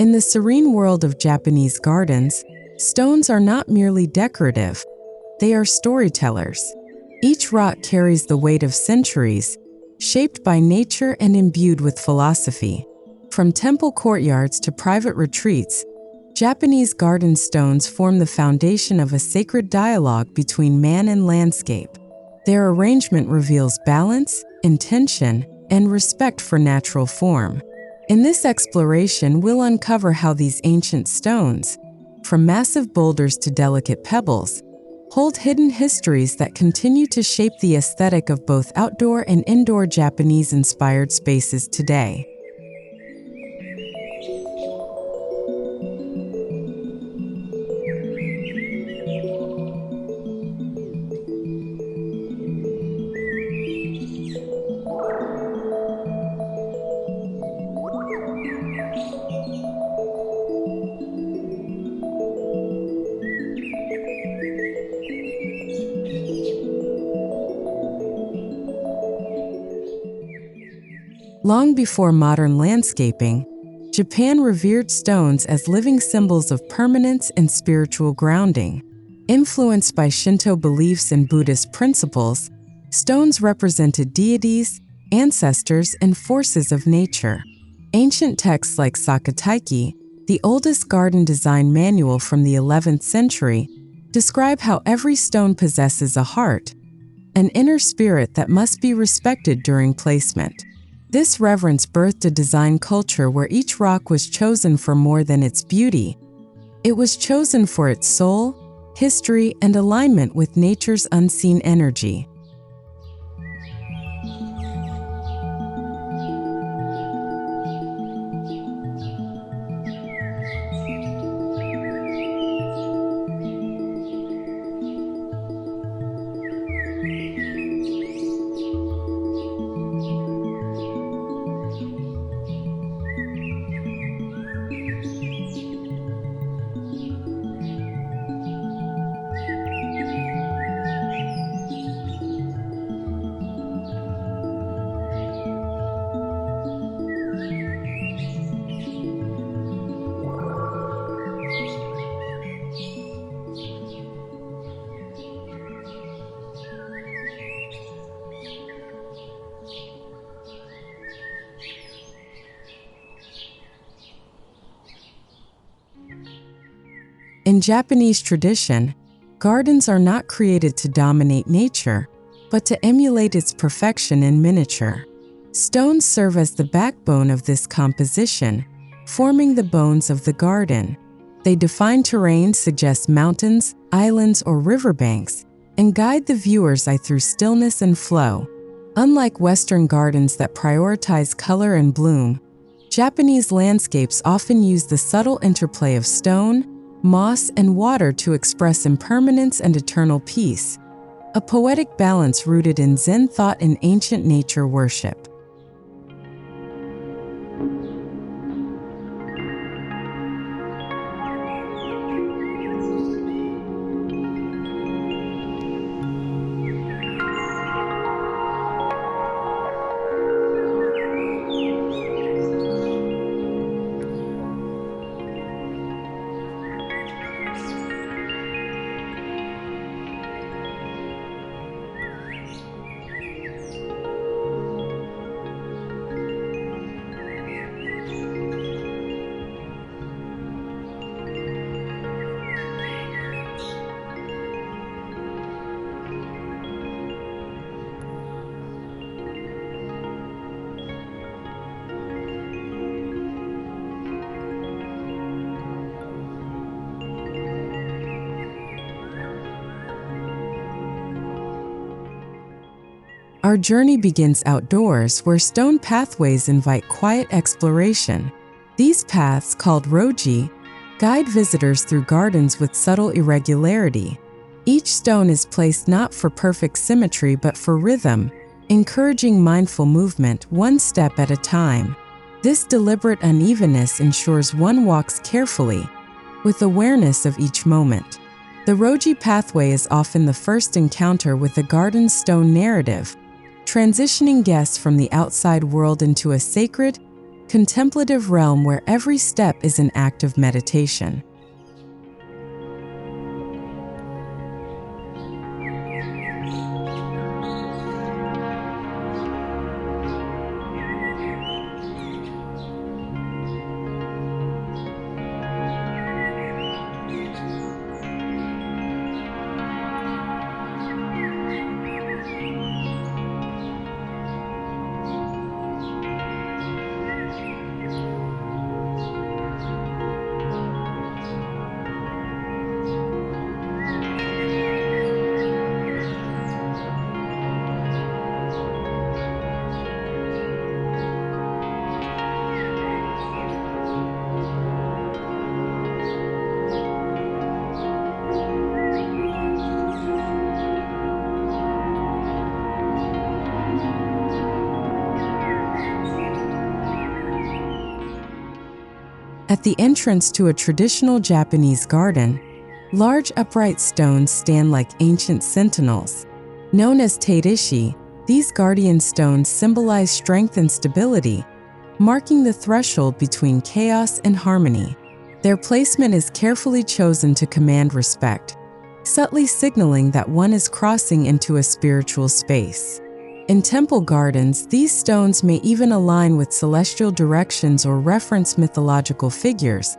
In the serene world of Japanese gardens, stones are not merely decorative, they are storytellers. Each rock carries the weight of centuries, shaped by nature and imbued with philosophy. From temple courtyards to private retreats, Japanese garden stones form the foundation of a sacred dialogue between man and landscape. Their arrangement reveals balance, intention, and respect for natural form. In this exploration, we'll uncover how these ancient stones, from massive boulders to delicate pebbles, hold hidden histories that continue to shape the aesthetic of both outdoor and indoor Japanese-inspired spaces today. Long before modern landscaping, Japan revered stones as living symbols of permanence and spiritual grounding. Influenced by Shinto beliefs and Buddhist principles, stones represented deities, ancestors, and forces of nature. Ancient texts like Sakataiki, the oldest garden design manual from the 11th century, describe how every stone possesses a heart, an inner spirit that must be respected during placement. This reverence birthed a design culture where each rock was chosen for more than its beauty. It was chosen for its soul, history, and alignment with nature's unseen energy. In Japanese tradition, gardens are not created to dominate nature, but to emulate its perfection in miniature. Stones serve as the backbone of this composition, forming the bones of the garden. They define terrain, suggest mountains, islands, or riverbanks, and guide the viewer's eye through stillness and flow. Unlike Western gardens that prioritize color and bloom, Japanese landscapes often use the subtle interplay of stone, moss, and water to express impermanence and eternal peace, a poetic balance rooted in Zen thought and ancient nature worship. Our journey begins outdoors, where stone pathways invite quiet exploration. These paths, called roji, guide visitors through gardens with subtle irregularity. Each stone is placed not for perfect symmetry but for rhythm, encouraging mindful movement one step at a time. This deliberate unevenness ensures one walks carefully, with awareness of each moment. The roji pathway is often the first encounter with the garden's stone narrative, transitioning guests from the outside world into a sacred, contemplative realm where every step is an act of meditation. At the entrance to a traditional Japanese garden, large upright stones stand like ancient sentinels. Known as teiishi, these guardian stones symbolize strength and stability, marking the threshold between chaos and harmony. Their placement is carefully chosen to command respect, subtly signaling that one is crossing into a spiritual space. In temple gardens, these stones may even align with celestial directions or reference mythological figures,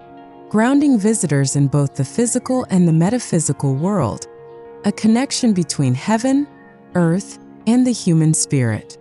grounding visitors in both the physical and the metaphysical world, a connection between heaven, earth, and the human spirit.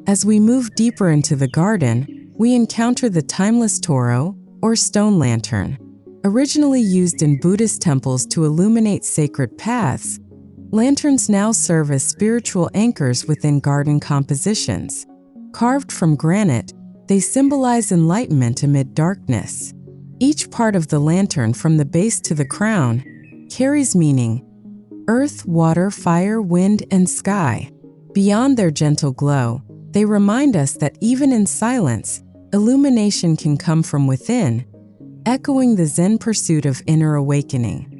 As we move deeper into the garden, we encounter the timeless toro, or stone lantern. Originally used in Buddhist temples to illuminate sacred paths, lanterns now serve as spiritual anchors within garden compositions. Carved from granite, they symbolize enlightenment amid darkness. Each part of the lantern, from the base to the crown, carries meaning: earth, water, fire, wind, and sky. Beyond their gentle glow, they remind us that even in silence, illumination can come from within, echoing the Zen pursuit of inner awakening.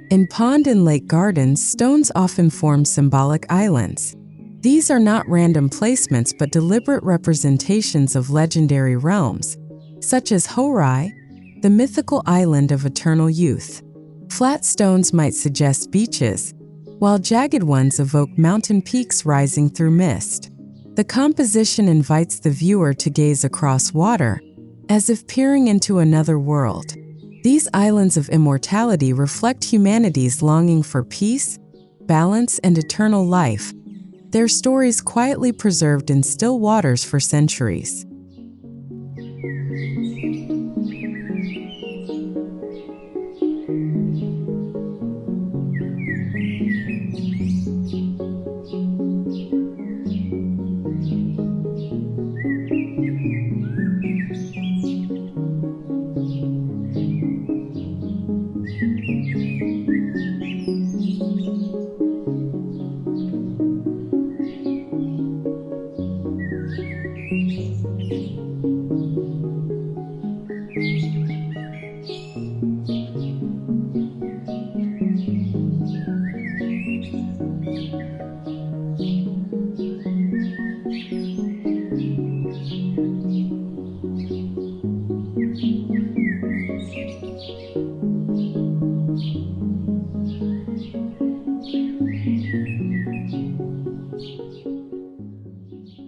In pond and lake gardens, stones often form symbolic islands. These are not random placements but deliberate representations of legendary realms, such as Horai, the mythical island of eternal youth. Flat stones might suggest beaches, while jagged ones evoke mountain peaks rising through mist. The composition invites the viewer to gaze across water, as if peering into another world. These islands of immortality reflect humanity's longing for peace, balance, and eternal life, their stories quietly preserved in still waters for centuries.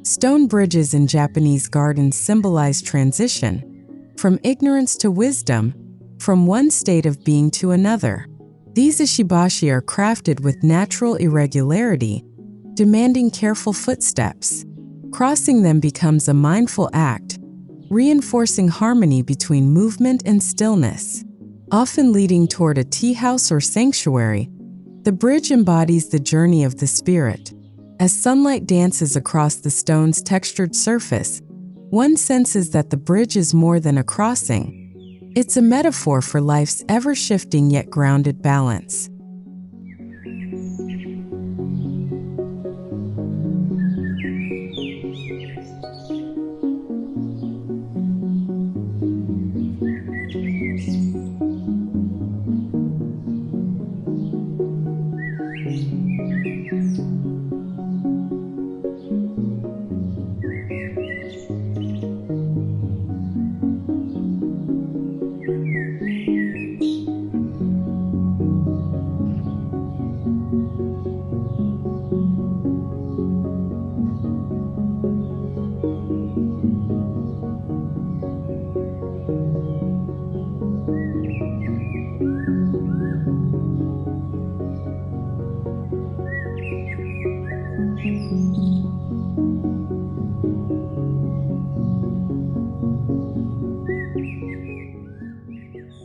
Stone bridges in Japanese gardens symbolize transition, from ignorance to wisdom, from one state of being to another. These ishibashi are crafted with natural irregularity, demanding careful footsteps. Crossing them becomes a mindful act, reinforcing harmony between movement and stillness. Often leading toward a tea house or sanctuary, the bridge embodies the journey of the spirit. As sunlight dances across the stone's textured surface, one senses that the bridge is more than a crossing. It's a metaphor for life's ever-shifting yet grounded balance.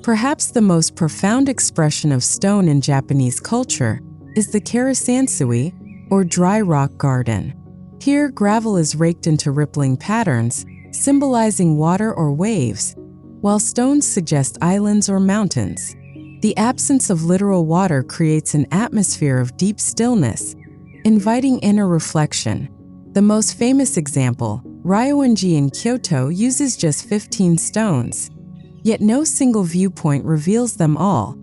Perhaps the most profound expression of stone in Japanese culture is the karasansui, or dry rock garden. Here, gravel is raked into rippling patterns, symbolizing water or waves, while stones suggest islands or mountains. The absence of literal water creates an atmosphere of deep stillness, inviting inner reflection. The most famous example, Ryoanji in Kyoto, uses just 15 stones. Yet no single viewpoint reveals them all,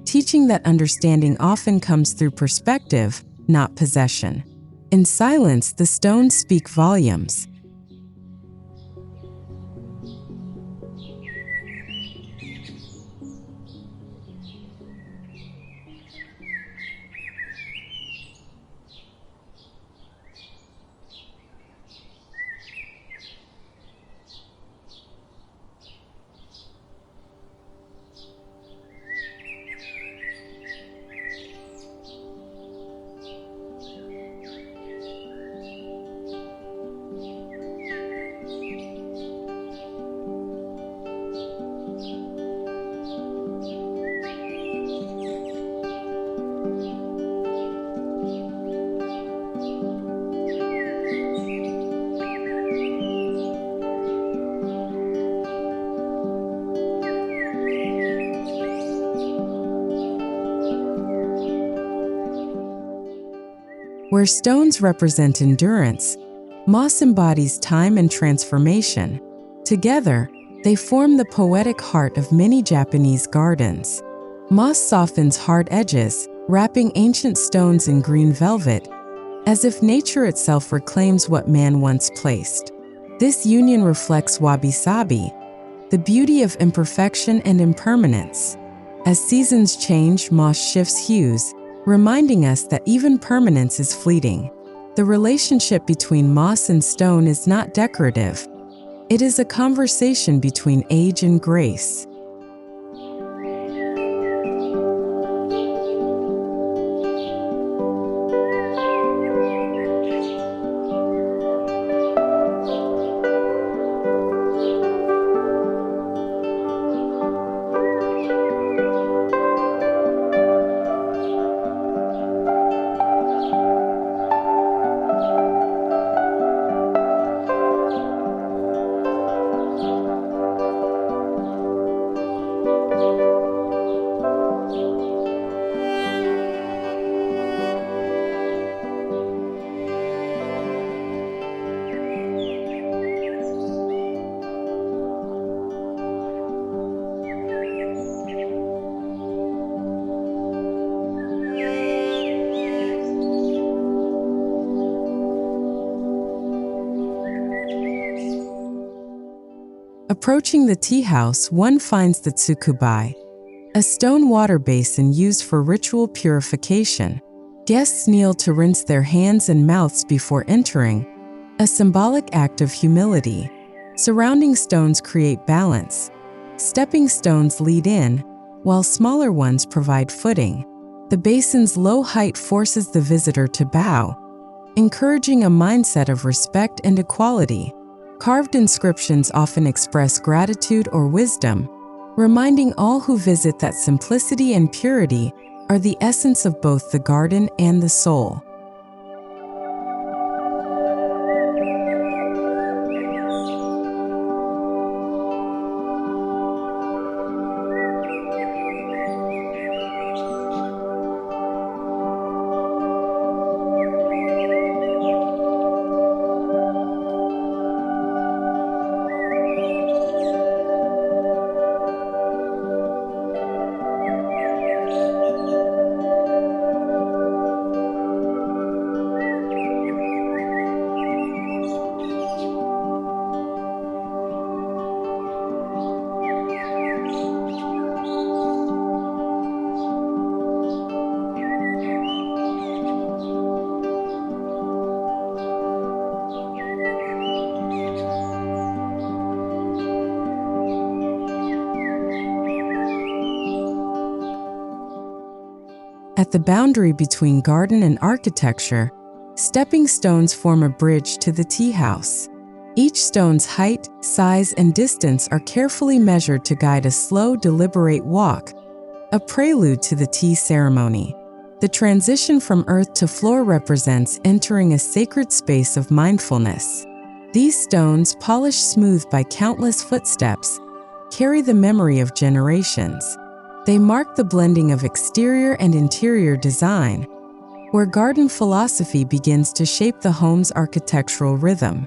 teaching that understanding often comes through perspective, not possession. In silence, the stones speak volumes. Where stones represent endurance, moss embodies time and transformation. Together, they form the poetic heart of many Japanese gardens. Moss softens hard edges, wrapping ancient stones in green velvet, as if nature itself reclaims what man once placed. This union reflects wabi-sabi, the beauty of imperfection and impermanence. As seasons change, moss shifts hues, reminding us that even permanence is fleeting. The relationship between moss and stone is not decorative. It is a conversation between age and grace. Approaching the tea house, one finds the tsukubai, a stone water basin used for ritual purification. Guests kneel to rinse their hands and mouths before entering, a symbolic act of humility. Surrounding stones create balance. Stepping stones lead in, while smaller ones provide footing. The basin's low height forces the visitor to bow, encouraging a mindset of respect and equality. Carved inscriptions often express gratitude or wisdom, reminding all who visit that simplicity and purity are the essence of both the garden and the soul. At the boundary between garden and architecture, stepping stones form a bridge to the tea house. Each stone's height, size, and distance are carefully measured to guide a slow, deliberate walk, a prelude to the tea ceremony. The transition from earth to floor represents entering a sacred space of mindfulness. These stones, polished smooth by countless footsteps, carry the memory of generations. They mark the blending of exterior and interior design, where garden philosophy begins to shape the home's architectural rhythm.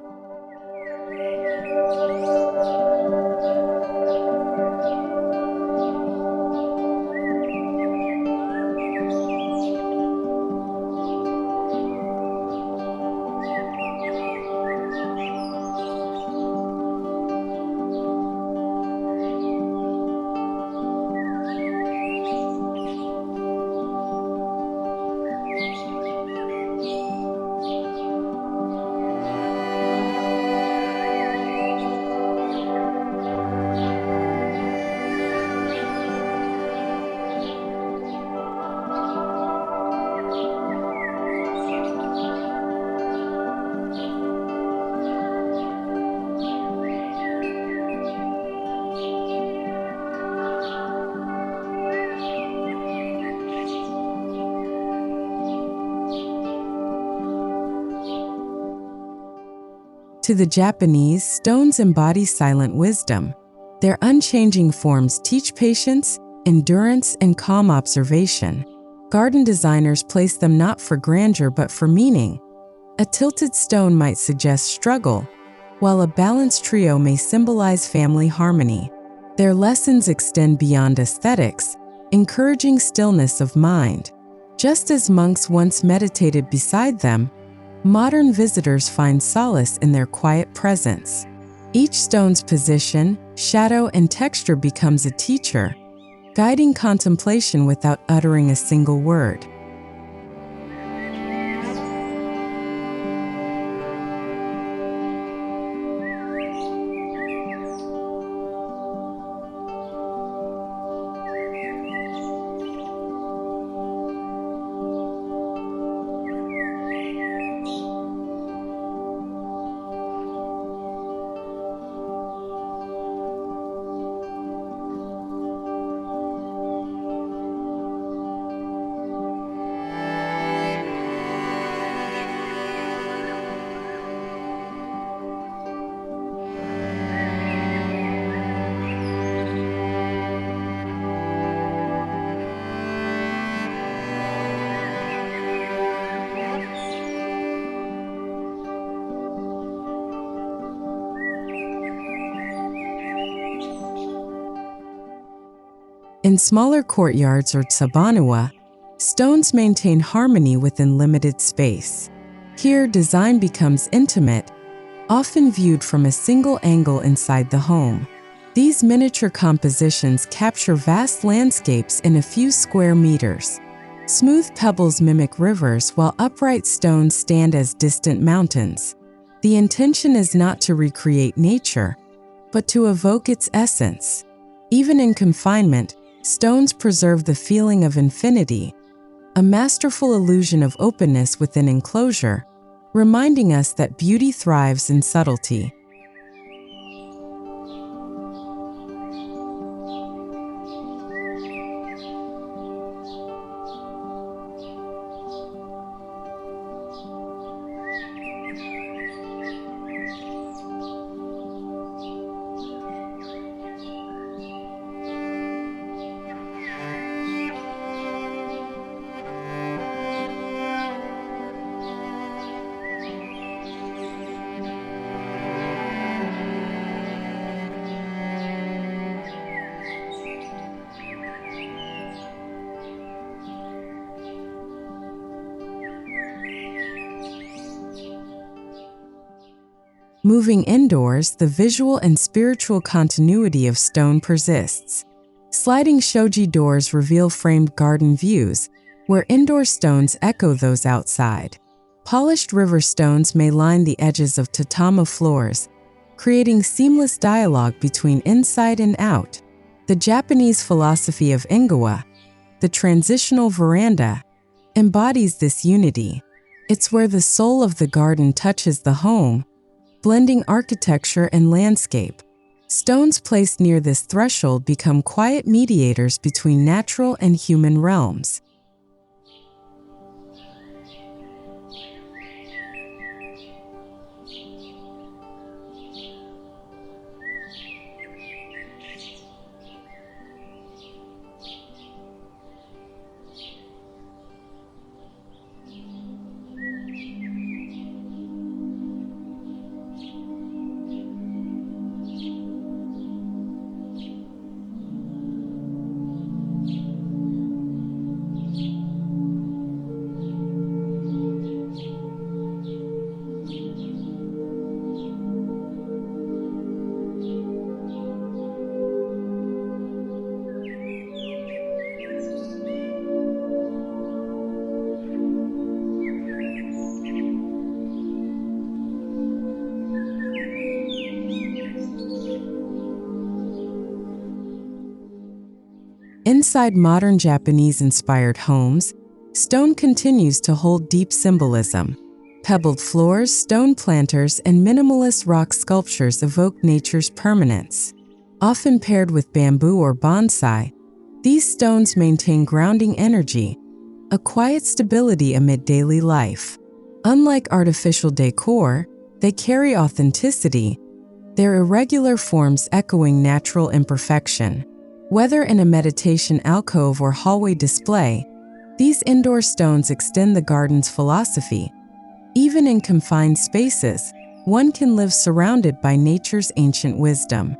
To the Japanese, stones embody silent wisdom. Their unchanging forms teach patience, endurance, and calm observation. Garden designers place them not for grandeur but for meaning. A tilted stone might suggest struggle, while a balanced trio may symbolize family harmony. Their lessons extend beyond aesthetics, encouraging stillness of mind. Just as monks once meditated beside them, modern visitors find solace in their quiet presence. Each stone's position, shadow, and texture becomes a teacher, guiding contemplation without uttering a single word. In smaller courtyards or tsabanuwa, stones maintain harmony within limited space. Here, design becomes intimate, often viewed from a single angle inside the home. These miniature compositions capture vast landscapes in a few square meters. Smooth pebbles mimic rivers while upright stones stand as distant mountains. The intention is not to recreate nature, but to evoke its essence. Even in confinement, stones preserve the feeling of infinity, a masterful illusion of openness within enclosure, reminding us that beauty thrives in subtlety. Moving indoors, the visual and spiritual continuity of stone persists. Sliding shoji doors reveal framed garden views, where indoor stones echo those outside. Polished river stones may line the edges of tatami floors, creating seamless dialogue between inside and out. The Japanese philosophy of ingawa, the transitional veranda, embodies this unity. It's where the soul of the garden touches the home, blending architecture and landscape. Stones placed near this threshold become quiet mediators between natural and human realms. Inside modern Japanese-inspired homes, stone continues to hold deep symbolism. Pebbled floors, stone planters, and minimalist rock sculptures evoke nature's permanence. Often paired with bamboo or bonsai, these stones maintain grounding energy, a quiet stability amid daily life. Unlike artificial decor, they carry authenticity, their irregular forms echoing natural imperfection. Whether in a meditation alcove or hallway display, these indoor stones extend the garden's philosophy. Even in confined spaces, one can live surrounded by nature's ancient wisdom.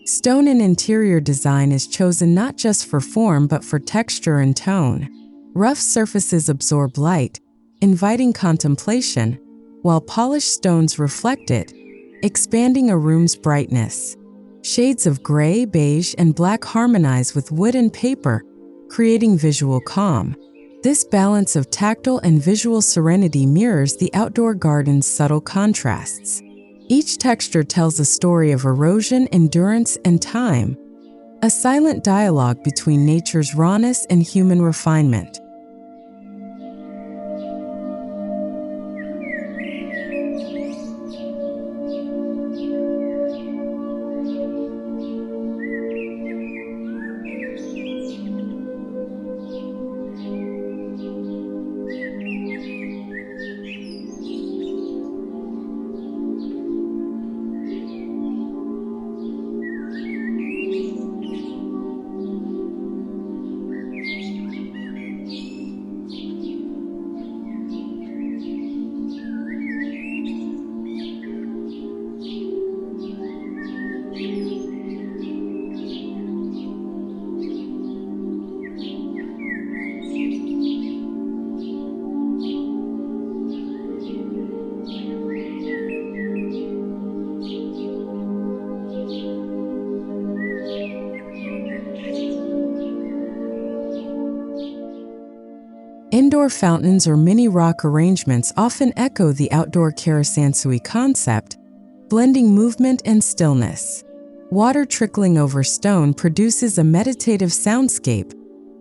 Stone in interior design is chosen not just for form but for texture and tone. Rough surfaces absorb light, inviting contemplation, while polished stones reflect it, expanding a room's brightness. Shades of gray, beige, and black harmonize with wood and paper, creating visual calm. This balance of tactile and visual serenity mirrors the outdoor garden's subtle contrasts. Each texture tells a story of erosion, endurance, and time, a silent dialogue between nature's rawness and human refinement. Indoor fountains or mini rock arrangements often echo the outdoor karasansui concept, blending movement and stillness. Water trickling over stone produces a meditative soundscape,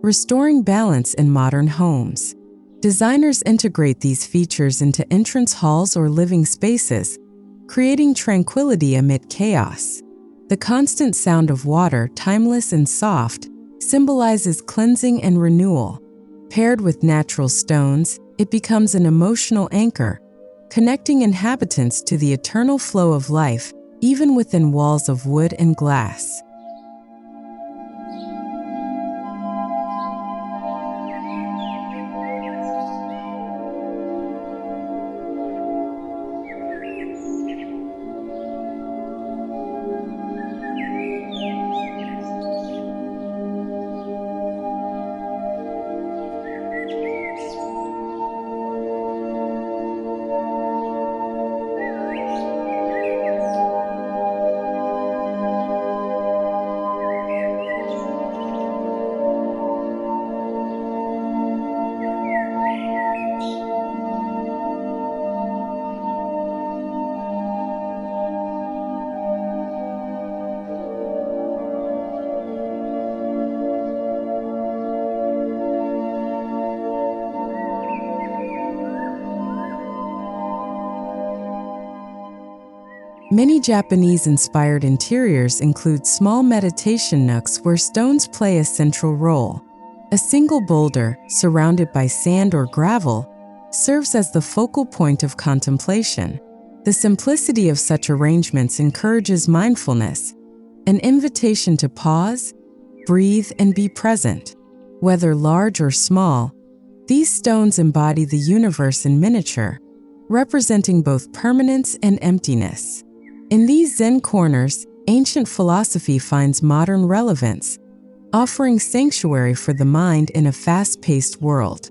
restoring balance in modern homes. Designers integrate these features into entrance halls or living spaces, creating tranquility amid chaos. The constant sound of water, timeless and soft, symbolizes cleansing and renewal. Paired with natural stones, it becomes an emotional anchor, connecting inhabitants to the eternal flow of life, even within walls of wood and glass. Many Japanese-inspired interiors include small meditation nooks where stones play a central role. A single boulder, surrounded by sand or gravel, serves as the focal point of contemplation. The simplicity of such arrangements encourages mindfulness, an invitation to pause, breathe, and be present. Whether large or small, these stones embody the universe in miniature, representing both permanence and emptiness. In these Zen corners, ancient philosophy finds modern relevance, offering sanctuary for the mind in a fast-paced world.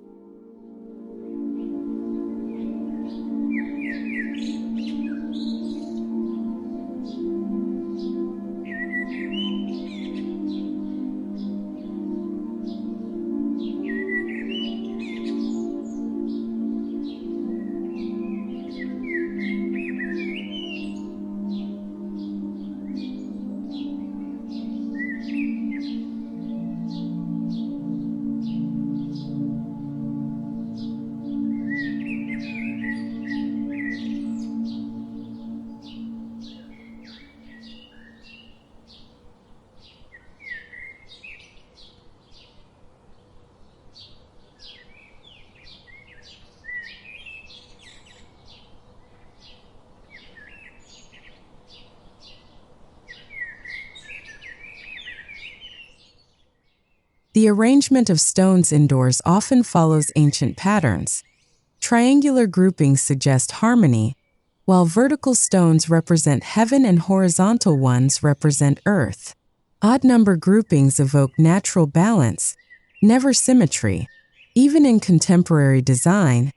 The arrangement of stones indoors often follows ancient patterns. Triangular groupings suggest harmony, while vertical stones represent heaven and horizontal ones represent earth. Odd-number groupings evoke natural balance, never symmetry. Even in contemporary design,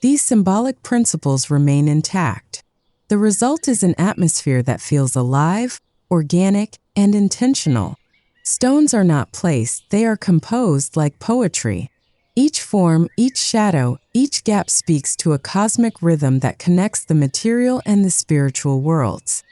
these symbolic principles remain intact. The result is an atmosphere that feels alive, organic, and intentional. Stones are not placed, they are composed like poetry. Each form, each shadow, each gap speaks to a cosmic rhythm that connects the material and the spiritual worlds.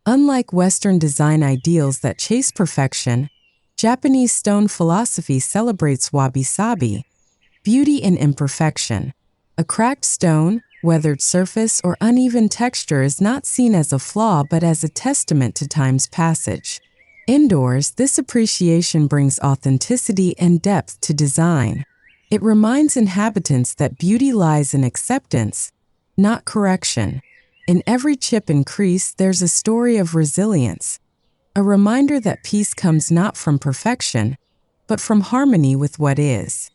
Unlike Western design ideals that chase perfection, Japanese stone philosophy celebrates wabi-sabi, beauty in imperfection. A cracked stone, Weathered surface or uneven texture is not seen as a flaw but as a testament to time's passage. Indoors, this appreciation brings authenticity and depth to design. It reminds inhabitants that beauty lies in acceptance, not correction. In every chip and crease, there's a story of resilience, a reminder that peace comes not from perfection, but from harmony with what is.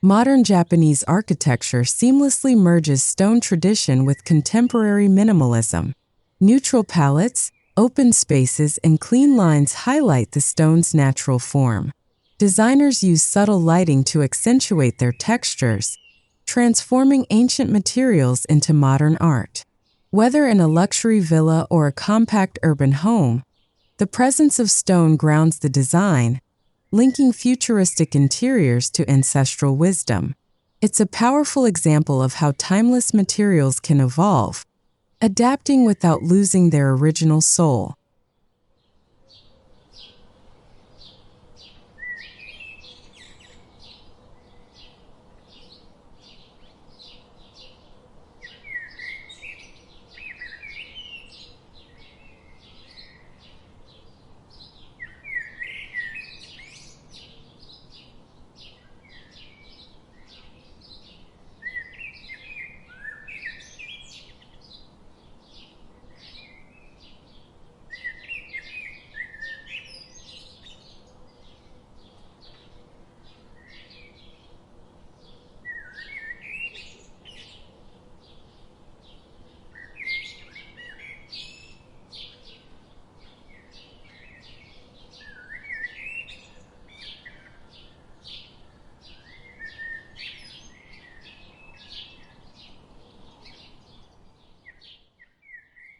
Modern Japanese architecture seamlessly merges stone tradition with contemporary minimalism. Neutral palettes, open spaces, and clean lines highlight the stone's natural form. Designers use subtle lighting to accentuate their textures, transforming ancient materials into modern art. Whether in a luxury villa or a compact urban home, the presence of stone grounds the design, linking futuristic interiors to ancestral wisdom. It's a powerful example of how timeless materials can evolve, adapting without losing their original soul.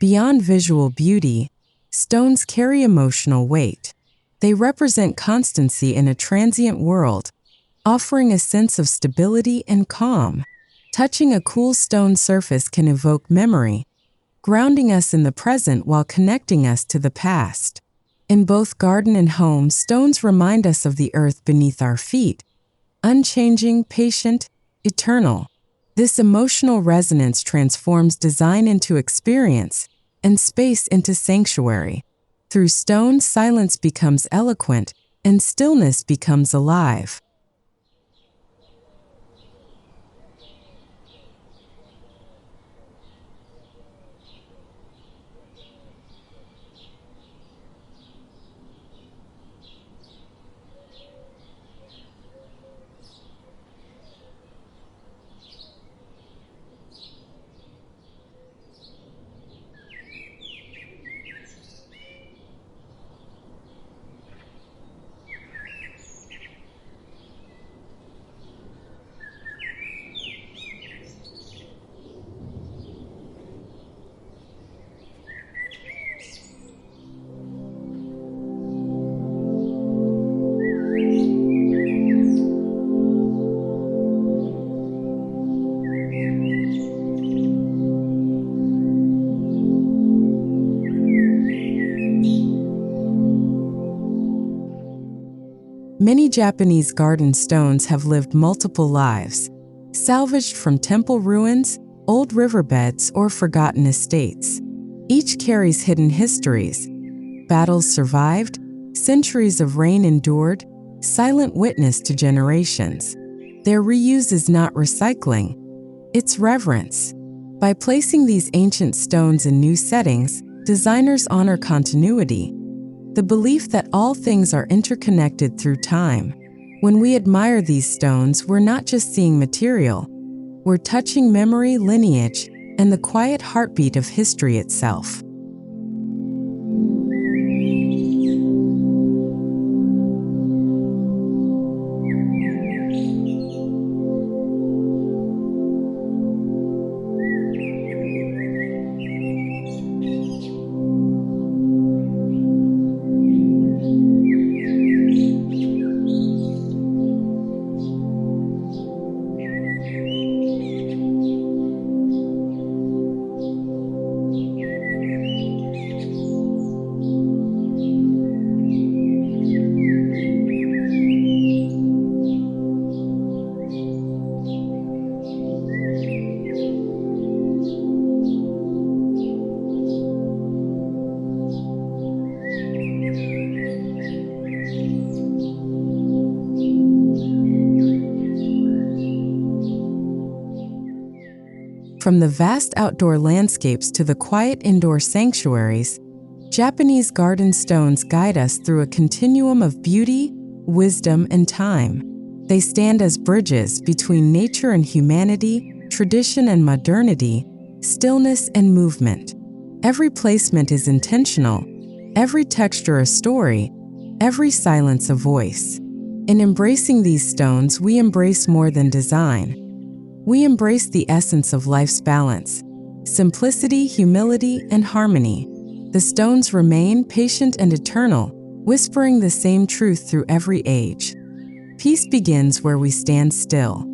Beyond visual beauty, stones carry emotional weight. They represent constancy in a transient world, offering a sense of stability and calm. Touching a cool stone surface can evoke memory, grounding us in the present while connecting us to the past. In both garden and home, stones remind us of the earth beneath our feet, unchanging, patient, eternal. This emotional resonance transforms design into experience and space into sanctuary. Through stone, silence becomes eloquent and stillness becomes alive. Many Japanese garden stones have lived multiple lives, salvaged from temple ruins, old riverbeds, or forgotten estates. Each carries hidden histories, battles survived, centuries of rain endured, silent witness to generations. Their reuse is not recycling, it's reverence. By placing these ancient stones in new settings, designers honor continuity, the belief that all things are interconnected through time. When we admire these stones, we're not just seeing material, we're touching memory, lineage, and the quiet heartbeat of history itself. From the vast outdoor landscapes to the quiet indoor sanctuaries, Japanese garden stones guide us through a continuum of beauty, wisdom, and time. They stand as bridges between nature and humanity, tradition and modernity, stillness and movement. Every placement is intentional, every texture a story, every silence a voice. In embracing these stones, we embrace more than design. We embrace the essence of life's balance, simplicity, humility, and harmony. The stones remain patient and eternal, whispering the same truth through every age. Peace begins where we stand still.